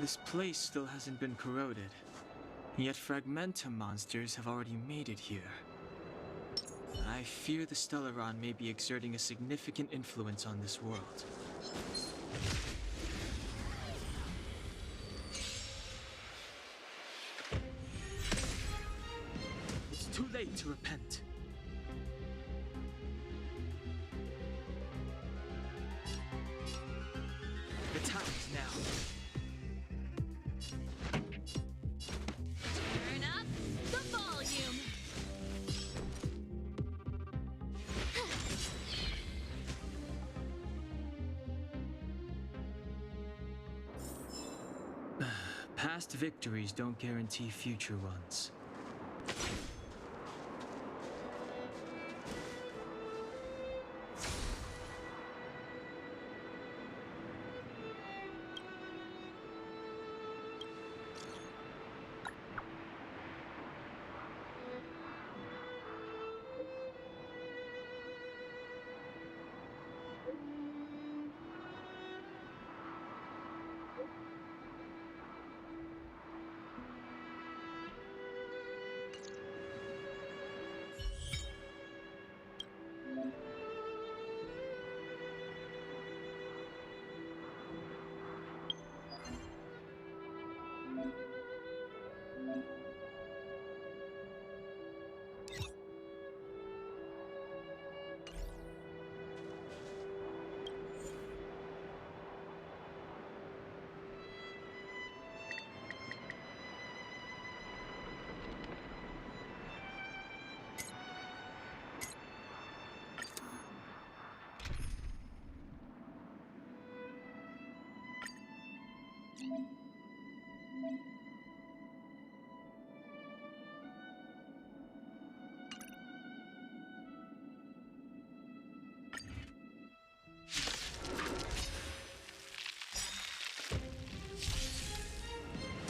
This place still hasn't been corroded, yet fragmentum monsters have already made it here. I fear the Stellaron may be exerting a significant influence on this world. It's too late to repent. The time is now. Turn up the volume. Past victories don't guarantee future ones.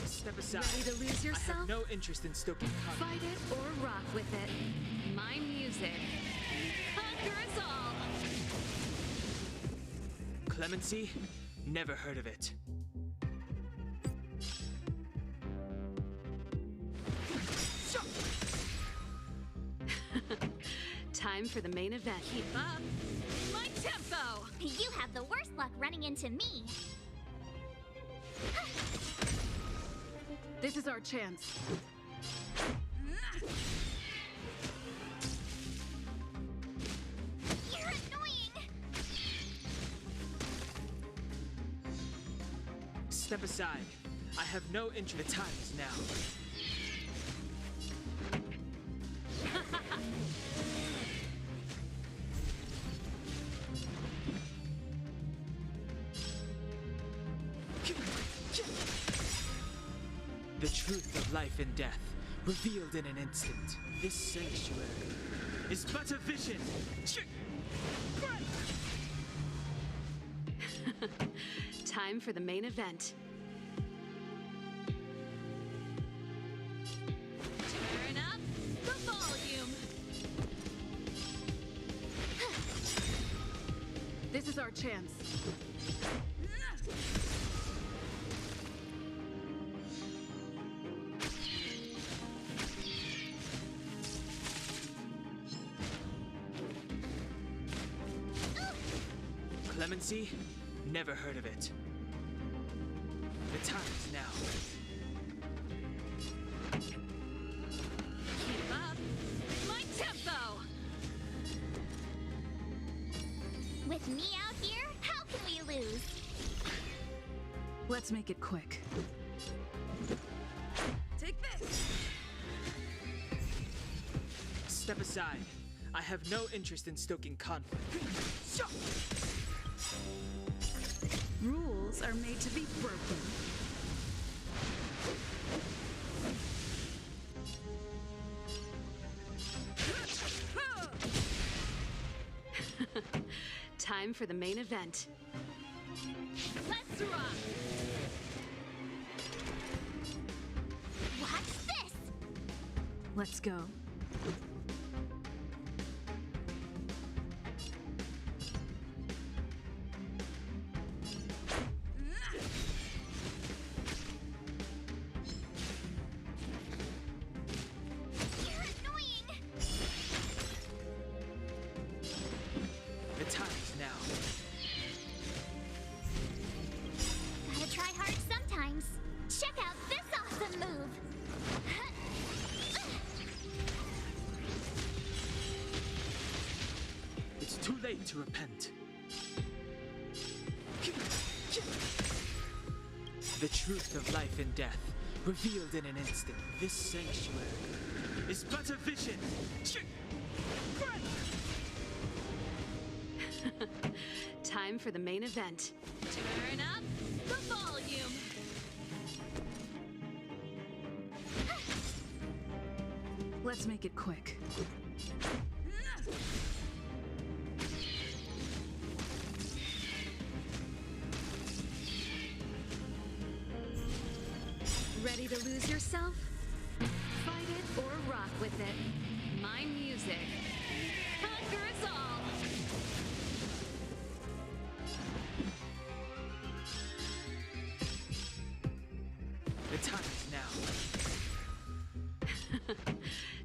Step aside. Ready to lose I yourself? have no interest in stoking conflict. Fight it or rock with it. My music. Conquer us all. Clemency? Never heard of it. Time for the main event. Keep up my tempo. You have the worst luck running into me. This is our chance. You're annoying! Step aside. I have no interest. The time is now. The truth of life and death, revealed in an instant. This sanctuary is but a vision. Time for the main event. Turn up the volume. This is our chance. Clemency? Never heard of it. The time is now. Keep up my tempo. With me out here, how can we lose? Let's make it quick. Take this. Step aside. I have no interest in stoking conflict. Rules are made to be broken. Time for the main event. Let's rock! Watch this! Let's go. Check out this awesome move! It's too late to repent. The truth of life and death, revealed in an instant. This sanctuary is but a vision. Time for the main event. Turn up the volume. Let's make it quick. Ready to lose yourself? Fight it or rock with it. My music conquers all. The time is now.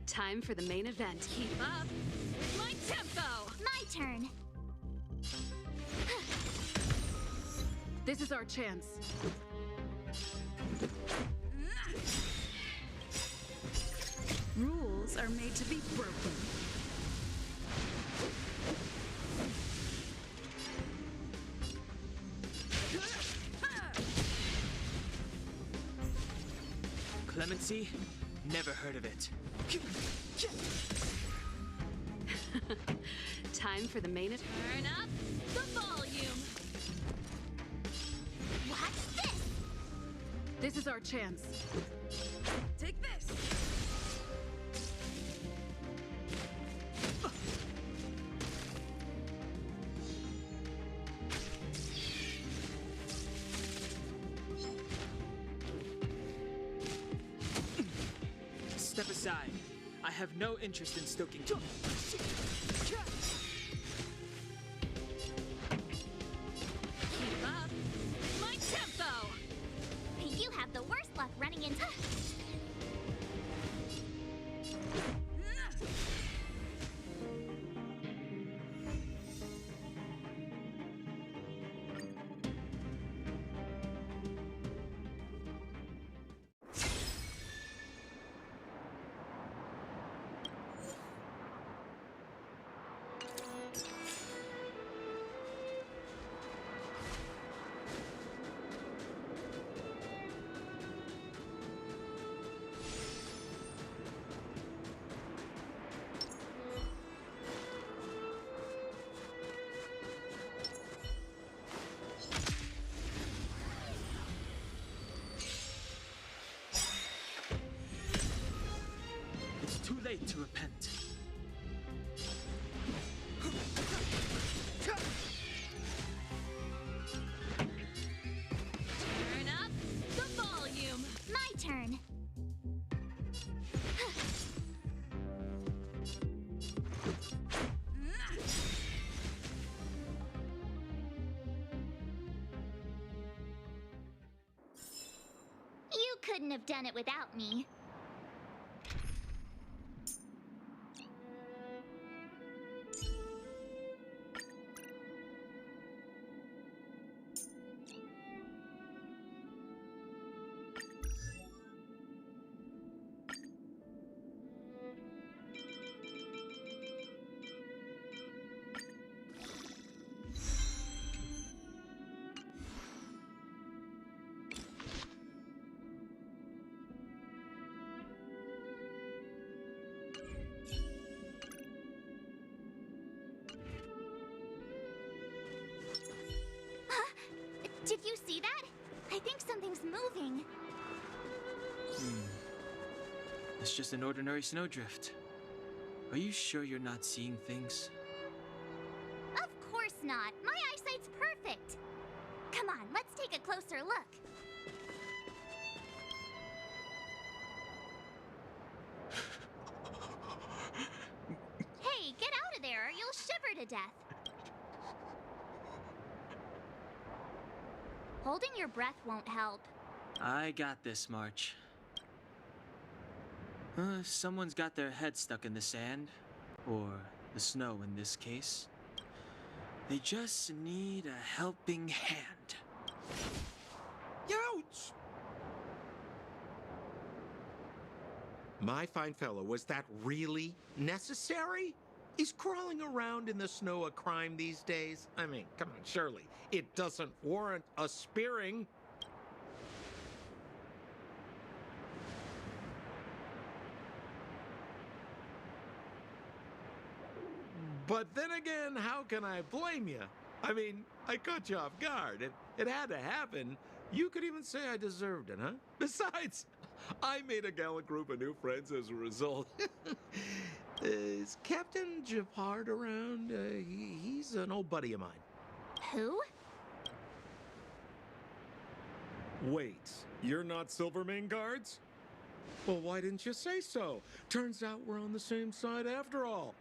Time for the main event. Keep up with my tempo. My turn. This is our chance. Rules are made to be broken. Clemency? Never heard of it. Time for the main event. Turn up the volume. Watch this! This is our chance. Take this! Step aside. I have no interest in stoking. Keep up with my tempo. You have the worst luck running into... It's too late to repent. Turn up the volume. My turn. You couldn't have done it without me. Did you see that? I think something's moving. It's just an ordinary snowdrift. Are you sure you're not seeing things? Of course not. My eyesight's perfect. Come on, let's take a closer look. Hey, get out of there or you'll shiver to death. Holding your breath won't help. I got this, March. Someone's got their head stuck in the sand, or the snow in this case. They just need a helping hand. Ouch! My fine fellow, was that really necessary? Is crawling around in the snow a crime these days? I mean, come on, surely. It doesn't warrant a spearing. But then again, how can I blame you? I mean, I caught you off guard. It had to happen. You could even say I deserved it, huh? Besides, I made a gallant group of new friends as a result. Is Captain Japard around? He's an old buddy of mine. Who? Wait, you're not Silvermane Guards? Well, why didn't you say so? Turns out we're on the same side after all.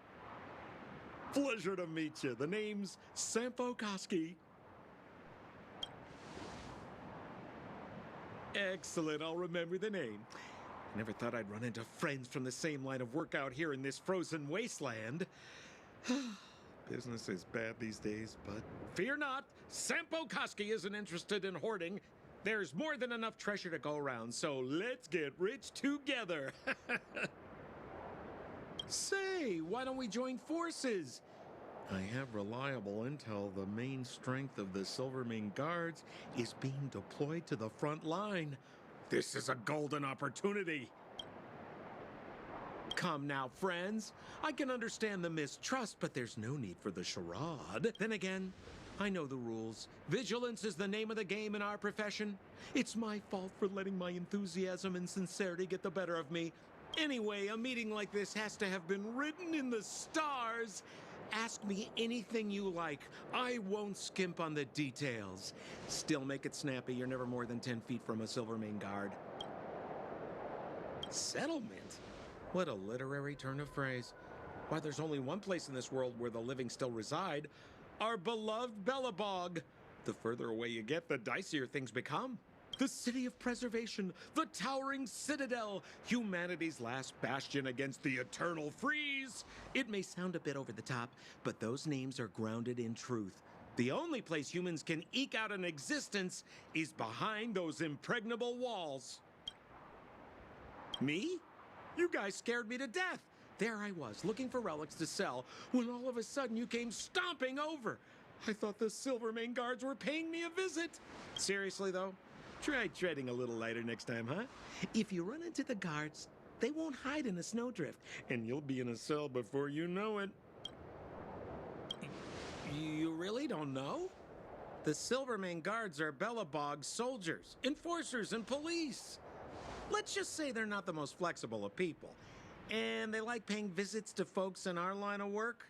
Pleasure to meet you. The name's Sampo Koski. Excellent, I'll remember the name. I never thought I'd run into friends from the same line of work out here in this frozen wasteland. Business is bad these days, but fear not, Sampo Koski isn't interested in hoarding. There's more than enough treasure to go around, so let's get rich together. Say, why don't we join forces? I have reliable intel the main strength of the Silvermane Guards is being deployed to the front line. This is a golden opportunity. Come now, friends. I can understand the mistrust, but there's no need for the charade. Then again, I know the rules. Vigilance is the name of the game in our profession. It's my fault for letting my enthusiasm and sincerity get the better of me. Anyway, a meeting like this has to have been written in the stars. Ask me anything you like. I won't skimp on the details. Still make it snappy. You're never more than 10 feet from a Silvermane Guard. Settlement? What a literary turn of phrase. Why, there's only one place in this world where the living still reside. Our beloved Belobog. The further away you get, the dicier things become. The city of preservation, the towering citadel, humanity's last bastion against the eternal freeze. It may sound a bit over the top, but those names are grounded in truth. The only place humans can eke out an existence is behind those impregnable walls. Me? You guys scared me to death. There I was, looking for relics to sell, when all of a sudden you came stomping over. I thought the Silvermane Guards were paying me a visit. Seriously, though? Try treading a little lighter next time, huh? If you run into the guards, they won't hide in a snowdrift, and you'll be in a cell before you know it. You really don't know? The Silvermane Guards are Belobog's soldiers, enforcers, and police. Let's just say they're not the most flexible of people, and they like paying visits to folks in our line of work.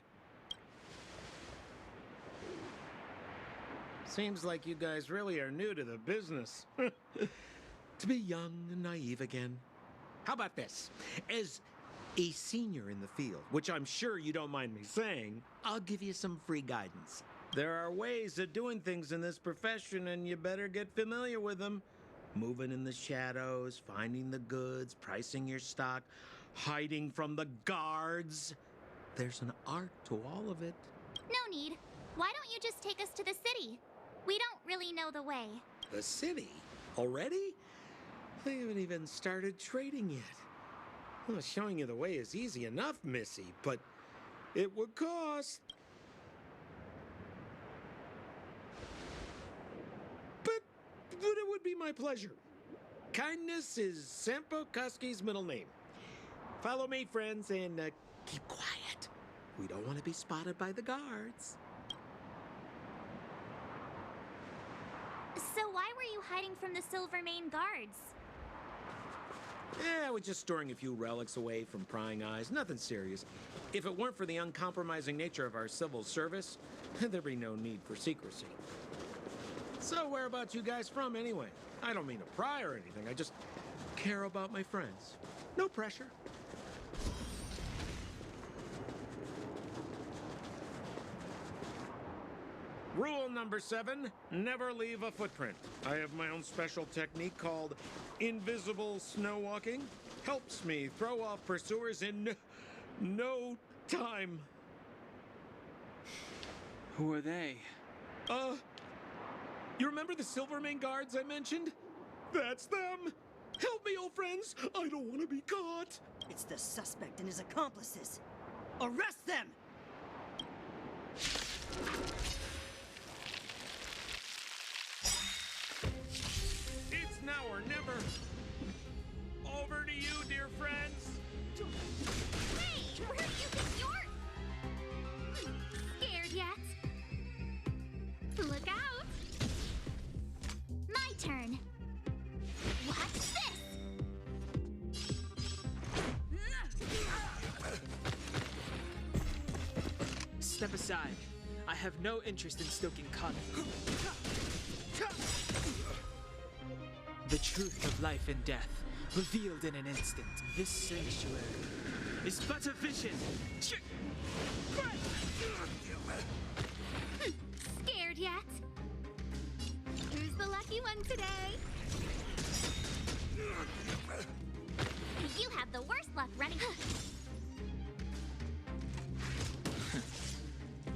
Seems like you guys really are new to the business. To be young and naive again. How about this? As a senior in the field, which I'm sure you don't mind me saying, I'll give you some free guidance. There are ways of doing things in this profession, and you better get familiar with them. Moving in the shadows, finding the goods, pricing your stock, hiding from the guards. There's an art to all of it. No need. Why don't you just take us to the city? We don't really know the way. The city? Already? They haven't even started trading yet. Well, showing you the way is easy enough, Missy, but it would cost. But it would be my pleasure. Kindness is Sampo Koski's middle name. Follow me, friends, and keep quiet. We don't want to be spotted by the guards. So why were you hiding from the Silvermane Guards? Yeah, we're just storing a few relics away from prying eyes. Nothing serious. If it weren't for the uncompromising nature of our civil service, there'd be no need for secrecy. So whereabouts you guys from, anyway? I don't mean to pry or anything. I just care about my friends. No pressure. Rule number 7, never leave a footprint. I have my own special technique called invisible snow walking. Helps me throw off pursuers in no time. Who are they? You remember the Silvermane Guards I mentioned? That's them. Help me, old friends. I don't want to be caught. It's the suspect and his accomplices. Arrest them! It's now or never. Over to you, dear friends. Hey, where do you think you're... Scared yet? Look out! My turn. Watch this! Step aside. I have no interest in stoking conflict. The truth of life and death, revealed in an instant. This sanctuary is but a vision. Scared yet? Who's the lucky one today? You have the worst luck running.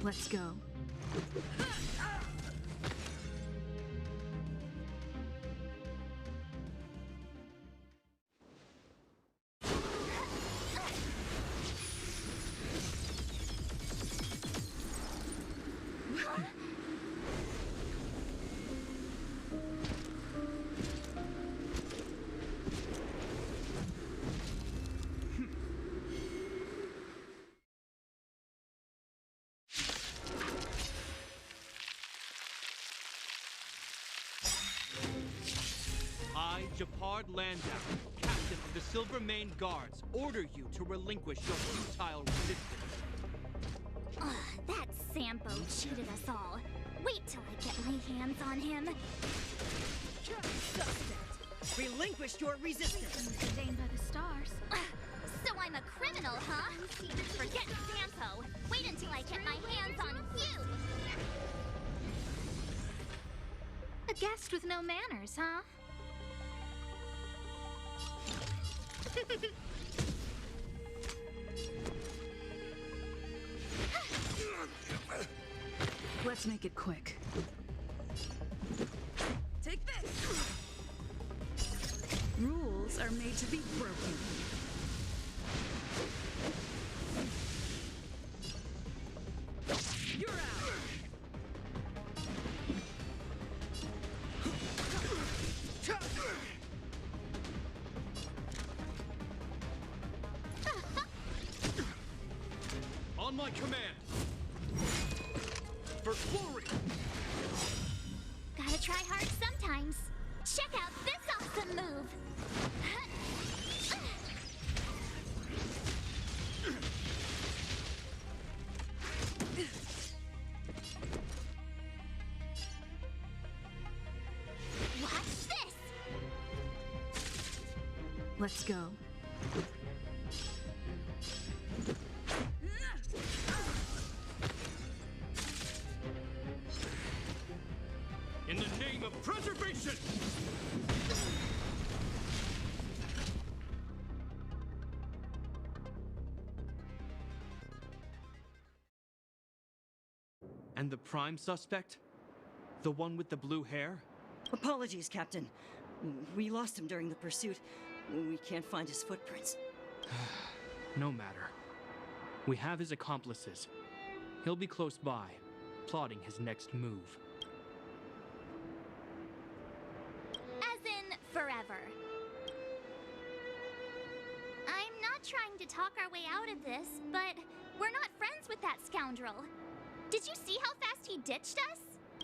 Let's go. I, Japard Landau, captain of the Silvermane Guards, order you to relinquish your futile resistance. Ugh, that Sampo cheated us all. Wait till I get my hands on him. Suspect! Relinquish your resistance! Ordained by the stars. So I'm a criminal, huh? Forget Sampo. Wait until I get my hands on you. A guest with no manners, huh? Let's make it quick. Take this! Rules are made to be broken. You're out! On my command! For glory! Gotta try hard sometimes. Check out this awesome move. Watch this. Let's go. In the name of preservation! And the prime suspect? The one with the blue hair? Apologies, Captain. We lost him during the pursuit. We can't find his footprints. No matter. We have his accomplices. He'll be close by, plotting his next move. As in, forever. I'm not trying to talk our way out of this, but we're not friends with that scoundrel. Did you see how fast he ditched us?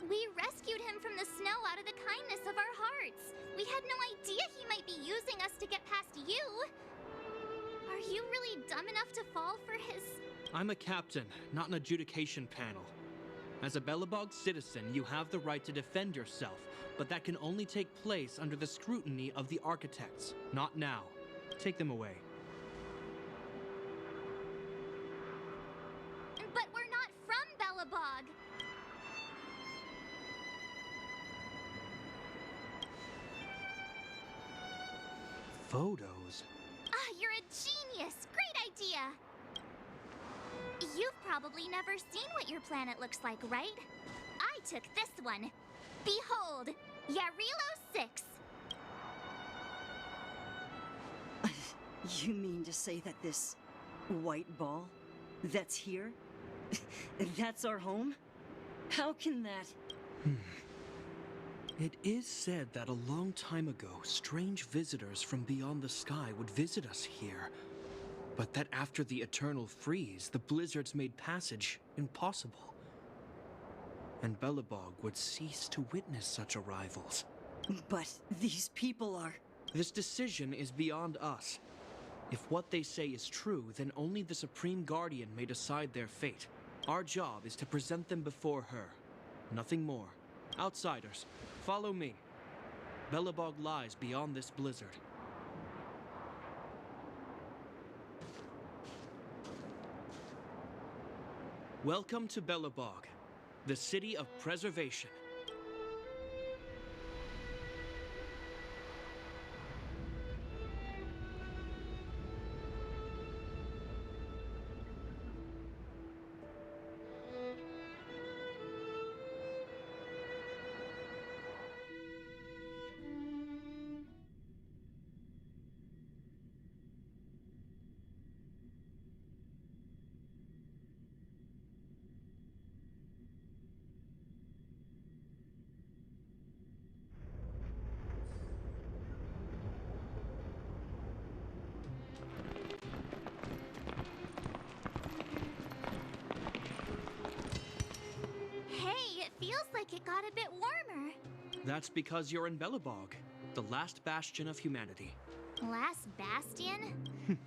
We rescued him from the snow out of the kindness of our hearts. We had no idea he might be using us to get past you. Are you really dumb enough to fall for his... I'm a captain, not an adjudication panel. As a Belobog citizen, you have the right to defend yourself, but that can only take place under the scrutiny of the architects, not now. Take them away. But we're not from Belobog. Photos? Ah, you're a genius! Great idea! You've probably never seen what your planet looks like, right? I took this one. Behold, Jarilo-6. You mean to say that this white ball that's here, that's our home? How can that... It is said that a long time ago, strange visitors from beyond the sky would visit us here. But that after the eternal freeze, the blizzards made passage impossible. And Belobog would cease to witness such arrivals. But these people are... This decision is beyond us. If what they say is true, then only the Supreme Guardian may decide their fate. Our job is to present them before her. Nothing more. Outsiders, follow me. Belobog lies beyond this blizzard. Welcome to Belobog, the city of preservation. Hey, it feels like it got a bit warmer. That's because you're in Belobog, the last bastion of humanity. Last bastion?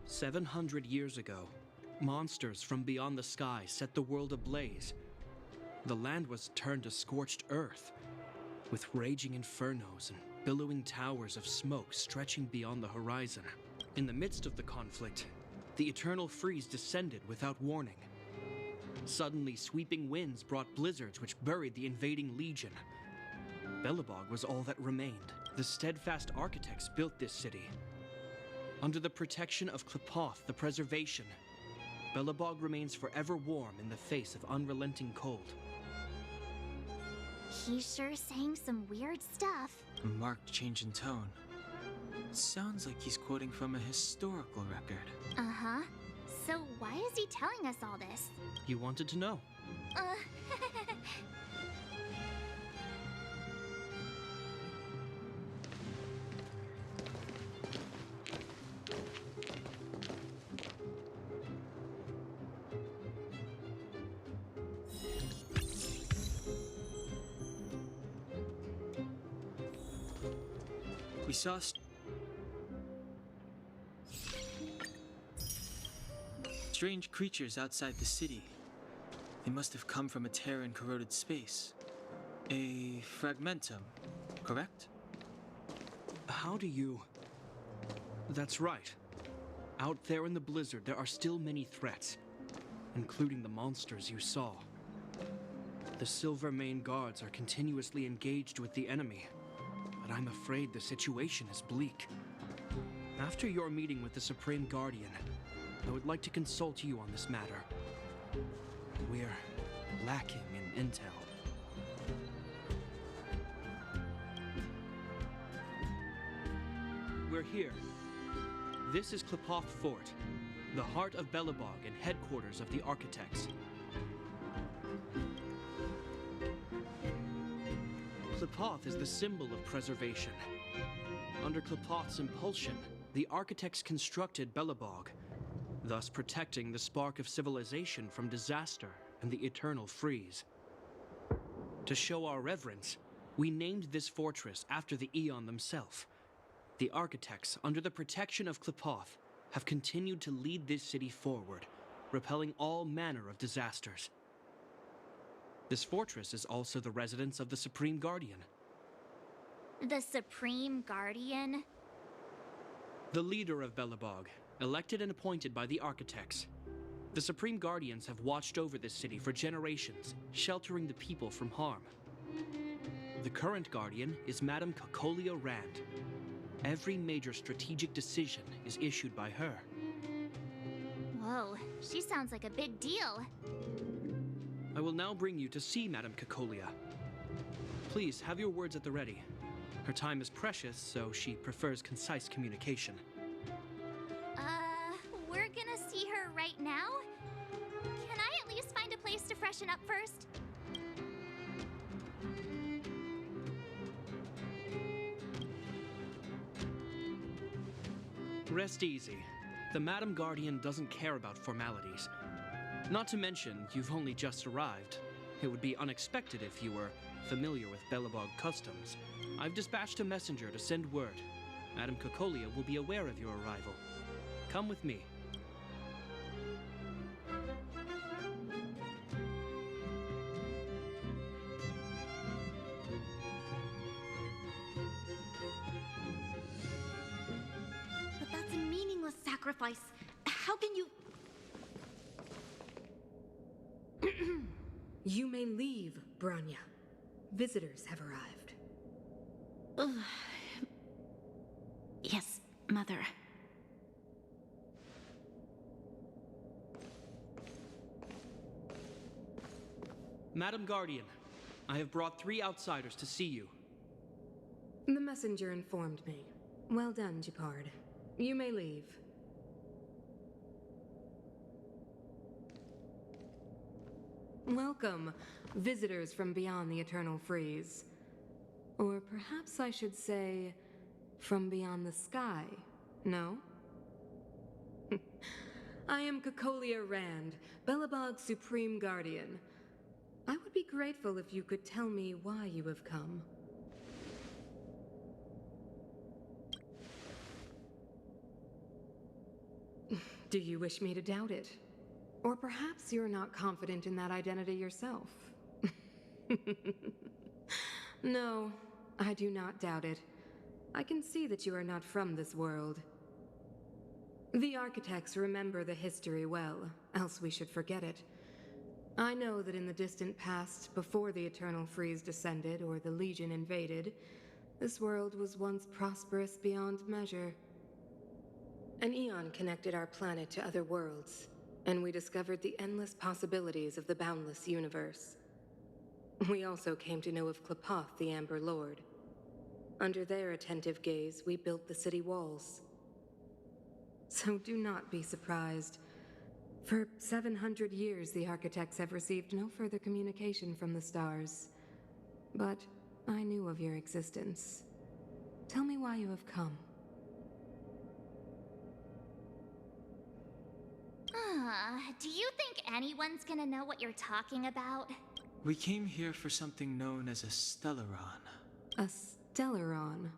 700 years ago, monsters from beyond the sky set the world ablaze. The land was turned to scorched earth, with raging infernos and billowing towers of smoke stretching beyond the horizon. In the midst of the conflict, the eternal freeze descended without warning. Suddenly, sweeping winds brought blizzards which buried the invading legion. Belobog was all that remained. The steadfast architects built this city. Under the protection of Klepoth, the preservation, Belobog remains forever warm in the face of unrelenting cold. He's sure saying some weird stuff. A marked change in tone. It sounds like he's quoting from a historical record. Uh-huh. So why is he telling us all this? You wanted to know. We saw strange creatures outside the city. They must have come from a Terran-corroded space. A fragmentum, correct? How do you... That's right. Out there in the blizzard, there are still many threats, including the monsters you saw. The Silvermane guards are continuously engaged with the enemy, but I'm afraid the situation is bleak. After your meeting with the Supreme Guardian, I would like to consult you on this matter. We're lacking in intel. We're here. This is Klepoth Fort, the heart of Belobog and headquarters of the architects. Klepoth is the symbol of preservation. Under Klepoth's impulsion, the architects constructed Belobog, thus protecting the spark of civilization from disaster and the eternal freeze. To show our reverence, we named this fortress after the Aeon themselves. The architects, under the protection of Klepoth, have continued to lead this city forward, repelling all manner of disasters. This fortress is also the residence of the Supreme Guardian. The Supreme Guardian? The leader of Belobog, elected and appointed by the architects. The Supreme Guardians have watched over this city for generations, sheltering the people from harm. The current Guardian is Madame Cocolia Rand. Every major strategic decision is issued by her. Whoa, she sounds like a big deal. I will now bring you to see Madame Cocolia. Please have your words at the ready. Her time is precious, so she prefers concise communication. We're gonna see her right now? Can I at least find a place to freshen up first? Rest easy. The Madam Guardian doesn't care about formalities. Not to mention, you've only just arrived. It would be unexpected if you were familiar with Belobog customs. I've dispatched a messenger to send word. Madam Cocolia will be aware of your arrival. Come with me. But that's a meaningless sacrifice. How can you... You may leave, Branya. Visitors have arrived. Yes, Mother. Madam Guardian, I have brought 3 outsiders to see you. The messenger informed me. Well done, Gepard. You may leave. Welcome, visitors from beyond the Eternal Freeze. Or perhaps I should say, from beyond the sky, no? I am Cocolia Rand, Belobog's Supreme Guardian. I would be grateful if you could tell me why you have come. Do you wish me to doubt it? Or perhaps you're not confident in that identity yourself. No, I do not doubt it. I can see that you are not from this world. The architects remember the history well, else we should forget it. I know that in the distant past, before the Eternal Freeze descended or the Legion invaded, this world was once prosperous beyond measure. An eon connected our planet to other worlds, and we discovered the endless possibilities of the boundless universe. We also came to know of Klapoth, the Amber Lord. Under their attentive gaze, we built the city walls. So do not be surprised. For 700 years, the architects have received no further communication from the stars. But I knew of your existence. Tell me why you have come. Do you think anyone's gonna know what you're talking about? We came here for something known as a Stellaron. A Stellaron?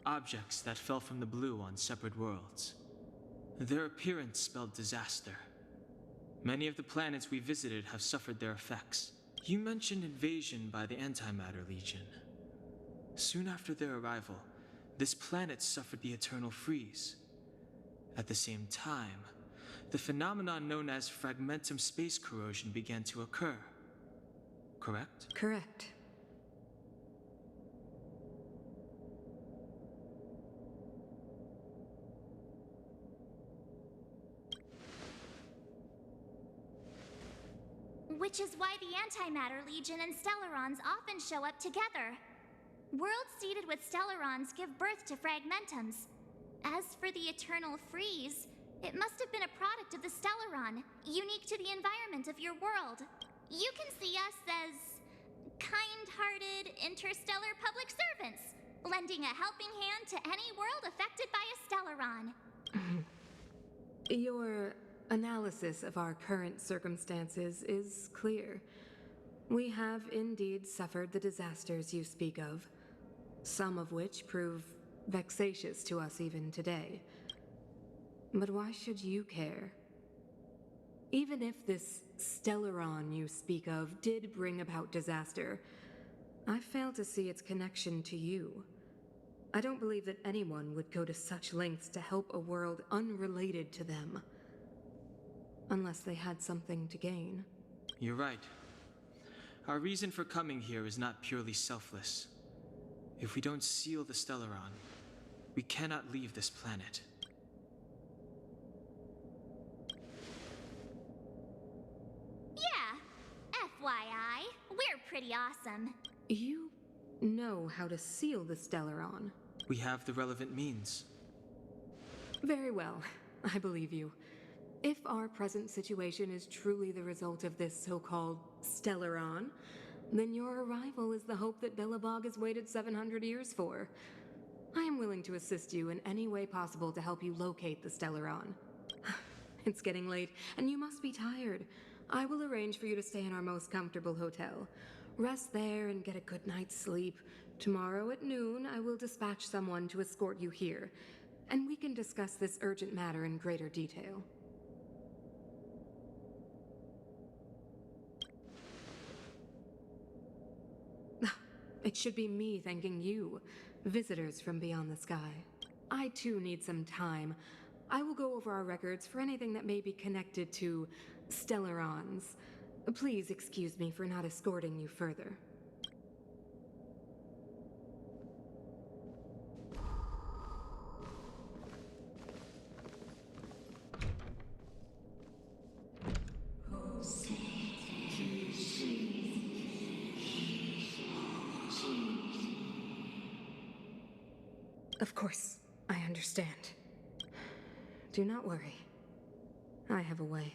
Objects that fell from the blue on separate worlds. Their appearance spelled disaster. Many of the planets we visited have suffered their effects. You mentioned invasion by the Antimatter Legion. Soon after their arrival, this planet suffered the Eternal Freeze. At the same time, the phenomenon known as fragmentum space corrosion began to occur. Correct? Correct. Which is why the Antimatter Legion and Stellarons often show up together. Worlds seeded with Stellarons give birth to fragmentums. As for the Eternal Freeze, it must have been a product of the Stellaron, unique to the environment of your world. You can see us as kind-hearted interstellar public servants, lending a helping hand to any world affected by a Stellaron. Your analysis of our current circumstances is clear. We have indeed suffered the disasters you speak of, some of which prove vexatious to us even today. But why should you care? Even if this Stellaron you speak of did bring about disaster, I fail to see its connection to you. I don't believe that anyone would go to such lengths to help a world unrelated to them. Unless they had something to gain. You're right. Our reason for coming here is not purely selfless. If we don't seal the Stellaron, we cannot leave this planet. Yeah, FYI, we're pretty awesome. You know how to seal the Stellaron. We have the relevant means. Very well, I believe you. If our present situation is truly the result of this so-called Stellaron, then your arrival is the hope that Belobog has waited 700 years for. I am willing to assist you in any way possible to help you locate the Stellaron. It's getting late, and you must be tired. I will arrange for you to stay in our most comfortable hotel. Rest there and get a good night's sleep. Tomorrow at noon, I will dispatch someone to escort you here, and we can discuss this urgent matter in greater detail. It should be me thanking you, visitors from beyond the sky. I too need some time. I will go over our records for anything that may be connected to Stellarons. Please excuse me for not escorting you further. Of course, I understand. Do not worry. I have a way.